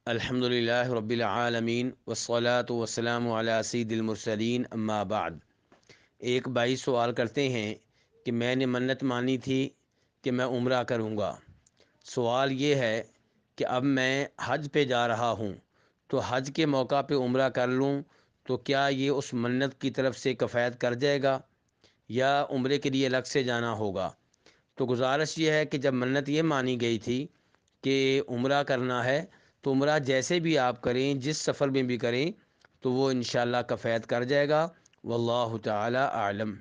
الحمدللہ رب العالمین والصلاة والسلام علی سید المرسلین اما بعد۔ ایک بھائی سوال کرتے ہیں کہ میں نے منت مانی تھی کہ میں عمرہ کروں گا۔ سوال یہ ہے کہ اب میں حج پہ جا رہا ہوں تو حج کے موقع پہ عمرہ کر لوں تو کیا یہ اس منت کی طرف سے کفایت کر جائے گا یا عمرے کے لیے الگ سے جانا ہوگا؟ تو گزارش یہ ہے کہ جب منت یہ مانی گئی تھی کہ عمرہ کرنا ہے تو عمرہ جیسے بھی آپ کریں، جس سفر میں بھی کریں، تو وہ انشاءاللہ کفایت کر جائے گا۔ واللہ تعالی اعلم۔